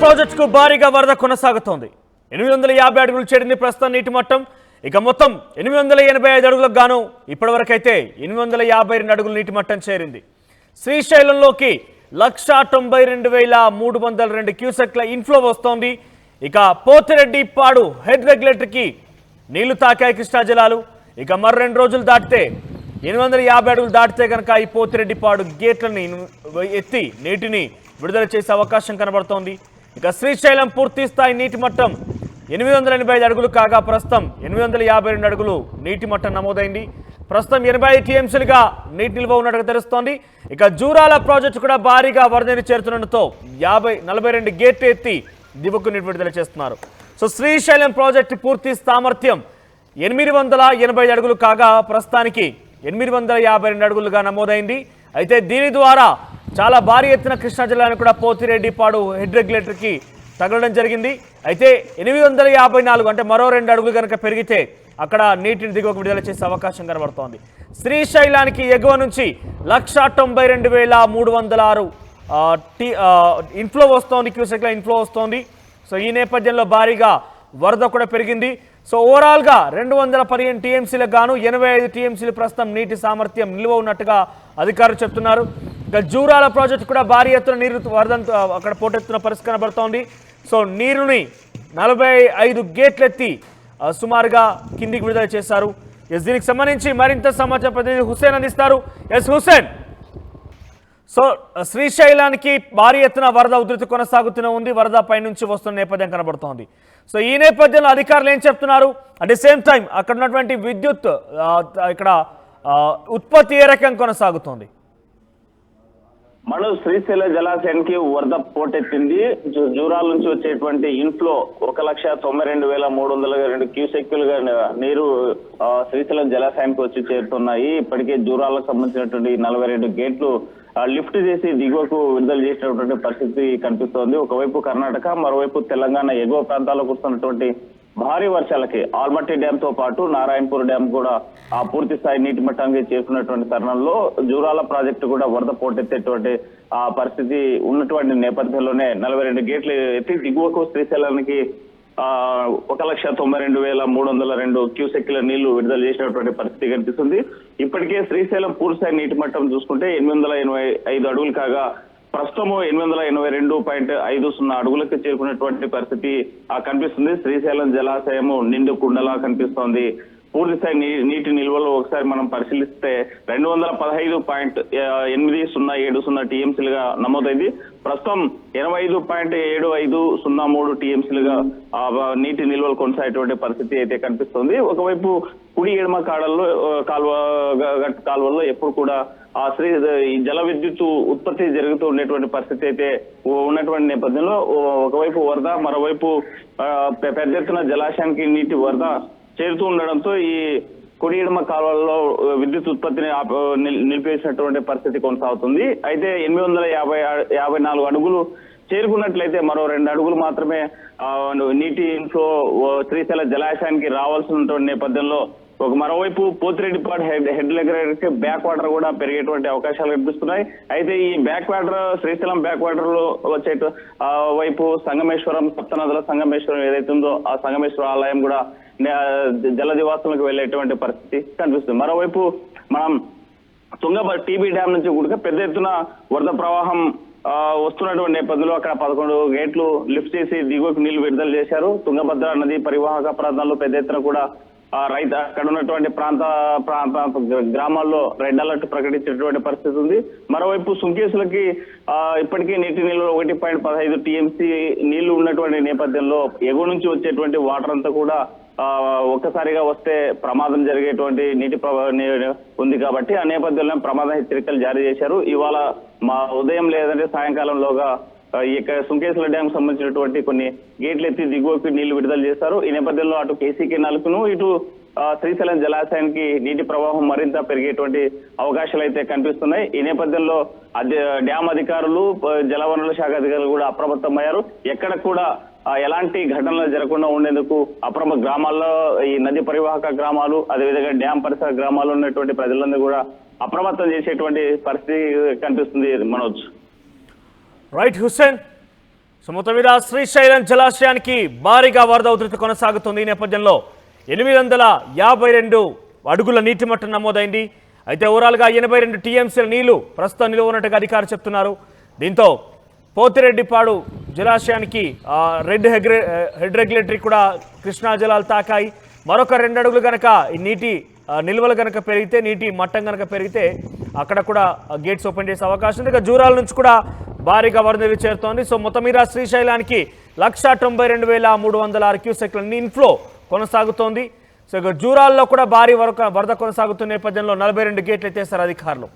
ప్రాజెక్టుకు భారీగా వరద కొనసాగుతోంది. 850 అడుగులు చేరింది ప్రస్తుతం నీటి మట్టం. ఇక మొత్తం 885 అడుగులకు గాను ఇప్పటివరకైతే 852 అడుగులు నీటి మట్టం చేరింది. శ్రీశైలంలోకి 192,302 క్యూసెక్ల ఇన్ఫ్లో వస్తోంది. ఇక పోతిరెడ్డి పాడు హెడ్ రెగ్యులేటర్కి నీళ్లు తాకాయి కృష్ణా జలాలు. ఇక మరో 2 రోజులు దాటితే 850 అడుగులు దాటితే కనుక ఈ పోతిరెడ్డి పాడు గేట్లని ఎత్తి నీటిని విడుదల చేసే అవకాశం కనబడుతోంది. ఇక శ్రీశైలం పూర్తి స్థాయి నీటి మట్టం 885 అడుగులు కాగా ప్రస్తుతం 852 అడుగులు నీటి మట్టం నమోదైంది. ప్రస్తుతం 85 టీఎంసీలుగా నీటి నిల్వ ఉన్నట్టుగా తెలుస్తోంది. ఇక జూరాల ప్రాజెక్టు కూడా భారీగా వరదని చేరుతుండటంతో 42 గేట్లు ఎత్తి దిగువకు నీటి విడుదల చేస్తున్నారు. సో శ్రీశైలం ప్రాజెక్టు పూర్తి సామర్థ్యం 880 అడుగులు కాగా ప్రస్తుతానికి 852 అడుగులుగా నమోదైంది. అయితే దీని ద్వారా చాలా భారీ ఎత్తున కృష్ణా జిల్లాను కూడా పోతిరెడ్డిపాడు హెడ్ రెగ్యులేటర్కి తగలడం జరిగింది. అయితే 854 అంటే మరో 2 అడుగులు కనుక పెరిగితే అక్కడ నీటిని దిగువకు విడుదల చేసే అవకాశం కనబడుతోంది. శ్రీశైలానికి ఎగువ నుంచి 192,306 ఇన్ఫ్లో వస్తోంది, క్యూసెక్ల ఇన్ఫ్లో వస్తోంది. సో ఈ నేపథ్యంలో భారీగా వరద కూడా పెరిగింది. సో ఓవరాల్గా 215 టీఎంసీలకు గాను 85 టీఎంసీలు ప్రస్తుతం నీటి సామర్థ్యం నిల్వ ఉన్నట్టుగా అధికారులు చెప్తున్నారు. ఇక జూరాల ప్రాజెక్టు కూడా భారీ ఎత్తున నీరు వరద అక్కడ పోటెత్తున పరిస్థితి కనబడుతోంది. సో నీరుని 45 గేట్లెత్తి సుమారుగా కిందికి విడుదల చేశారు. దీనికి సంబంధించి మరింత సమాచారం ప్రతినిధి హుసేన్ అందిస్తారు. హుసేన్, సో శ్రీశైలానికి భారీ ఎత్తున వరద ఉధృతి కొనసాగుతూనే ఉంది. వరద పైనుంచి వస్తున్న నేపథ్యం కనబడుతోంది. సో ఈ నేపథ్యంలో అధికారులు ఏం చెప్తున్నారు? అట్ ది సేమ్ టైం అక్కడ ఉన్నటువంటి విద్యుత్ ఇక్కడ ఉత్పత్తి ఏ రకంగా కొనసాగుతోంది? శ్రీశైల జలాశయానికి వరద పోటెత్తింది. జూరాల నుంచి వచ్చేటువంటి ఇన్ఫ్లో 192,302 క్యూసెక్కులుగా నీరు శ్రీశైలం జలాశయానికి వచ్చి చేరుతున్నాయి. ఇప్పటికే జూరాలకు సంబంధించినటువంటి 42 గేట్లు లిఫ్ట్ చేసి దిగువకు విడుదల చేసినటువంటి పరిస్థితి కనిపిస్తోంది. ఒకవైపు కర్ణాటక, మరోవైపు తెలంగాణ ఎగువ ప్రాంతాల్లో కురుస్తున్నటువంటి భారీ వర్షాలకి ఆల్మట్టి డ్యామ్ తో పాటు నారాయణపూర్ డ్యామ్ కూడా పూర్తి స్థాయి నీటి మట్టానికి చేరుకున్నటువంటి తరుణంలో జూరాల ప్రాజెక్టు కూడా వరద పోటెత్తేటువంటి పరిస్థితి ఉన్నటువంటి నేపథ్యంలోనే 42 గేట్లు ఎత్తి దిగువకు శ్రీశైలానికి 192,302 క్యూసెక్ల నీళ్లు విడుదల చేసినటువంటి పరిస్థితి కనిపిస్తుంది. ఇప్పటికే శ్రీశైలం పూర్తిస్థాయి నీటి మట్టం చూసుకుంటే 885 అడుగులు కాగా ప్రస్తుతము 882.50 అడుగులకు చేరుకున్నటువంటి పరిస్థితి కనిపిస్తుంది. శ్రీశైలం జలాశయము నిండు కుండలా కనిపిస్తోంది. పూర్తిస్థాయి నీటి నిల్వలో ఒకసారి మనం పరిశీలిస్తే 215.8070 టీఎంసీలుగా నమోదైంది. ప్రస్తుతం 85.7503 టీఎంసీలుగా నీటి నిల్వలు కొనసాగేటువంటి పరిస్థితి అయితే కనిపిస్తుంది. ఒకవైపు కుడి ఎడమ కాలువల్లో ఎప్పుడు కూడా ఈ జల విద్యుత్ ఉత్పత్తి జరుగుతూ ఉండేటువంటి పరిస్థితి అయితే ఉన్నటువంటి నేపథ్యంలో ఒకవైపు వరద, మరోవైపు పెద్ద ఎత్తున జలాశయానికి నీటి వరద చేరుతూ ఉండడంతో ఈ కుడి ఎడమ కాలువల్లో విద్యుత్ ఉత్పత్తిని నిలిపేసినటువంటి పరిస్థితి కొనసాగుతుంది. అయితే 854 అడుగులు చేరుకున్నట్లయితే మరో 2 అడుగులు మాత్రమే నీటి ఇన్ఫ్లో శ్రీశైల జలాశయానికి రావాల్సినటువంటి నేపథ్యంలో మరోవైపు పోతిరెడ్డిపాడు హెడ్ రెగ్యులేటర్కి బ్యాక్ వాటర్ కూడా పెరిగేటువంటి అవకాశాలు కనిపిస్తున్నాయి. అయితే ఈ back water Srisailam back water లో వచ్చే వైపు సంగమేశ్వరం, సప్తనదుల సంగమేశ్వరం ఏదైతే ఉందో ఆ సంగమేశ్వర ఆలయం కూడా జలదివాసనకు వెళ్లేటువంటి పరిస్థితి కనిపిస్తుంది. మరోవైపు మనం టీబీ డ్యామ్ నుంచి కూడా పెద్ద ఎత్తున వరద ప్రవాహం వస్తున్నటువంటి నేపథ్యంలో అక్కడ 11 గేట్లు లిఫ్ట్ చేసి దిగువకు నీళ్లు విడుదల చేశారు. తుంగభద్ర నది పరివాహక ప్రాంతాల్లో పెద్ద ఎత్తున కూడా అక్కడ ఉన్నటువంటి గ్రామాల్లో రెడ్ అలర్ట్ ప్రకటించినటువంటి పరిస్థితి ఉంది. మరోవైపు సుంకేసులకి ఇప్పటికీ నీటి నిల్వ 1.15 టీఎంసీ నీళ్లు ఉన్నటువంటి నేపథ్యంలో ఎగువ నుంచి వచ్చేటువంటి వాటర్ అంతా కూడా ఒక్కసారిగా వస్తే ప్రమాదం జరిగేటువంటి నీటి ఉంది కాబట్టి ఆ నేపథ్యంలో ప్రమాద హెచ్చరికలు జారీ చేశారు. ఇవాళ ఉదయం లేదంటే సాయంకాలంలోగా ఇక్కడ సుంకేశ్వర డ్యామ్ సంబంధించినటువంటి కొన్ని గేట్లు ఎత్తి దిగువకు నీళ్లు విడుదల చేస్తారు. ఈ నేపథ్యంలో అటు కేసీ కెనాల్కును ఇటు శ్రీశైలం జలాశయానికి నీటి ప్రవాహం మరింత పెరిగేటువంటి అవకాశాలు అయితే కనిపిస్తున్నాయి. ఈ నేపథ్యంలో డ్యామ్ అధికారులు, జలవనరుల శాఖ అధికారులు కూడా అప్రమత్తమయ్యారు. ఎక్కడ కూడా ఎలాంటి ఘటనలు జరగకుండా ఉండేందుకు గ్రామాల్లో ఈ నది పరివాహక గ్రామాలు, అదేవిధంగా డ్యామ్ పరిసర గ్రామాల్లో ఉన్నటువంటి ప్రజలందరూ కూడా అప్రమత్తం చేసేటువంటి పరిస్థితి కనిపిస్తుంది. మనోజ్. రైట్ హుస్సేన్. సో మొత్తం మీద శ్రీశైలం జలాశయానికి భారీగా వరద ఉధృతి కొనసాగుతుంది. ఈ నేపథ్యంలో 852 అడుగుల నీటి మట్టం నమోదైంది. అయితే ఓవరాల్గా 82 టీఎంసీల నీళ్లు ప్రస్తుతం నిలువ ఉన్నట్టుగా అధికారులు చెప్తున్నారు. దీంతో పోతిరెడ్డిపాడు జలాశయానికి హెడ్ రెగ్యులేటరీ కూడా కృష్ణా జలాలు తాకాయి. మరొక 2 అడుగులు కనుక ఈ నీటి నిల్వలు కనుక పెరిగితే, నీటి మట్టం కనుక పెరిగితే అక్కడ కూడా గేట్స్ ఓపెన్ చేసే అవకాశం ఉంది. ఇక జూరాల నుంచి కూడా భారీగా వరద నీరు చేరుతోంది. సో మొత్తం మీద శ్రీశైలానికి 192,306 క్యూసెక్ల ఇన్ఫ్లో కొనసాగుతోంది. సో ఇక జూరాల్లో కూడా భారీ వరద కొనసాగుతున్న నేపథ్యంలో 42 గేట్లు ఎత్తేస్తారు అధికారులు.